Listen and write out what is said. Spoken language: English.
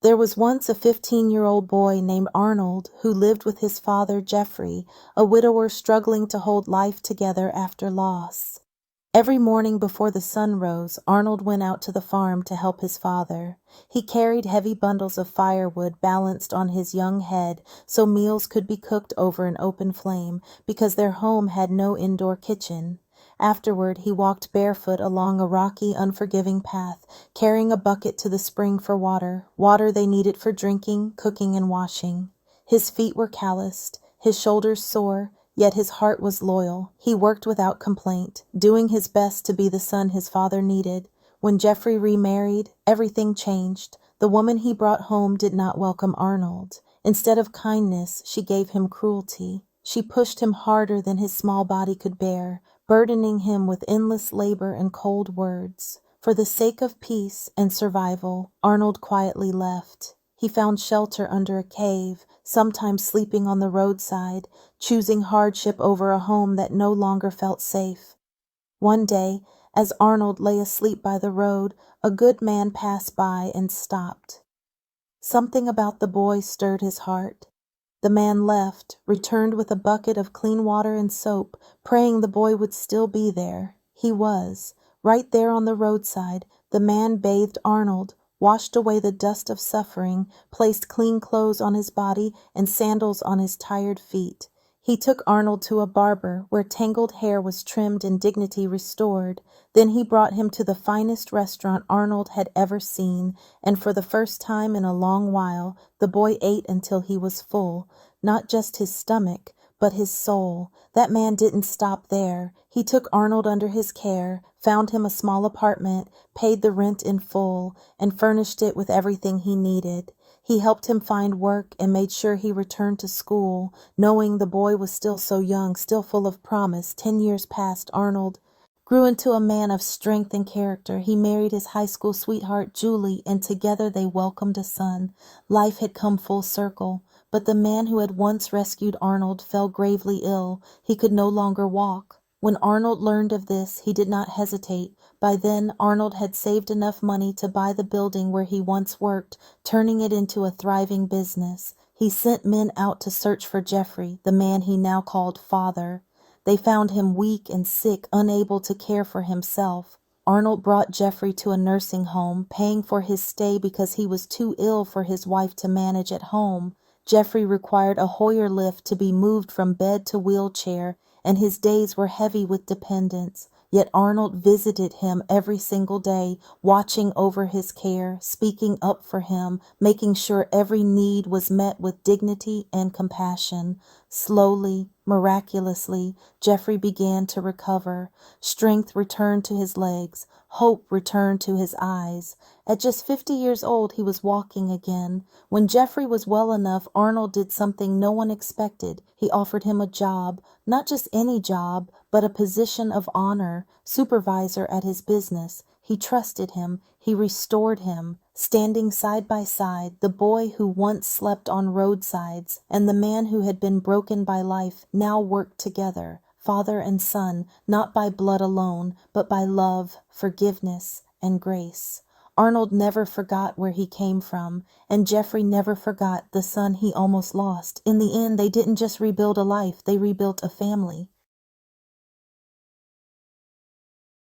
There was once a 15-year-old boy named Arnold who lived with his father Jeffrey, a widower struggling to hold life together after loss. Every morning before the sun rose, Arnold went out to the farm to help his father. He carried heavy bundles of firewood balanced on his young head so meals could be cooked over an open flame because their home had no indoor kitchen. Afterward, he walked barefoot along a rocky, unforgiving path, carrying a bucket to the spring for water they needed for drinking, cooking, and washing. His feet were calloused, his shoulders sore, yet his heart was loyal. He worked without complaint, doing his best to be the son his father needed. When Jeffrey remarried, everything changed. The woman he brought home did not welcome Arnold. Instead of kindness, she gave him cruelty. She pushed him harder than his small body could bear, burdening him with endless labor and cold words. For the sake of peace and survival, Arnold quietly left. He found shelter under a cave, sometimes sleeping on the roadside, choosing hardship over a home that no longer felt safe. One day, as Arnold lay asleep by the road, a good man passed by and stopped. Something about the boy stirred his heart. The man left, returned with a bucket of clean water and soap, praying the boy would still be there. He was. Right there on the roadside, the man bathed Arnold, washed away the dust of suffering, placed clean clothes on his body and sandals on his tired feet. He took Arnold to a barber where tangled hair was trimmed and dignity restored. Then he brought him to the finest restaurant Arnold had ever seen, and for the first time in a long while, the boy ate until he was full. Not just his stomach, but his soul. That man didn't stop there. He took Arnold under his care, found him a small apartment, paid the rent in full, and furnished it with everything he needed. He helped him find work and made sure he returned to school, knowing the boy was still so young, still full of promise. 10 years passed. Arnold grew into a man of strength and character. He married his high school sweetheart, Julie, and together they welcomed a son. Life had come full circle, but the man who had once rescued Arnold fell gravely ill. He could no longer walk. When Arnold learned of this, he did not hesitate. By then, Arnold had saved enough money to buy the building where he once worked, turning it into a thriving business. He sent men out to search for Jeffrey, the man he now called father. They found him weak and sick, unable to care for himself. Arnold brought Jeffrey to a nursing home, paying for his stay because he was too ill for his wife to manage at home. Jeffrey required a Hoyer lift to be moved from bed to wheelchair, and his days were heavy with dependence. Yet Arnold visited him every single day, watching over his care, speaking up for him, making sure every need was met with dignity and compassion. Slowly, miraculously, Jeffrey began to recover. Strength returned to his legs. Hope returned to his eyes. At just 50 years old, he was walking again. When Jeffrey was well enough, Arnold did something no one expected. He offered him a job, not just any job, but a position of honor, supervisor at his business. He trusted him. He restored him. Standing side by side, the boy who once slept on roadsides and the man who had been broken by life now worked together, father and son, not by blood alone, but by love, forgiveness, and grace. Arnold never forgot where he came from, and Jeffrey never forgot the son he almost lost. In the end, they didn't just rebuild a life, they rebuilt a family.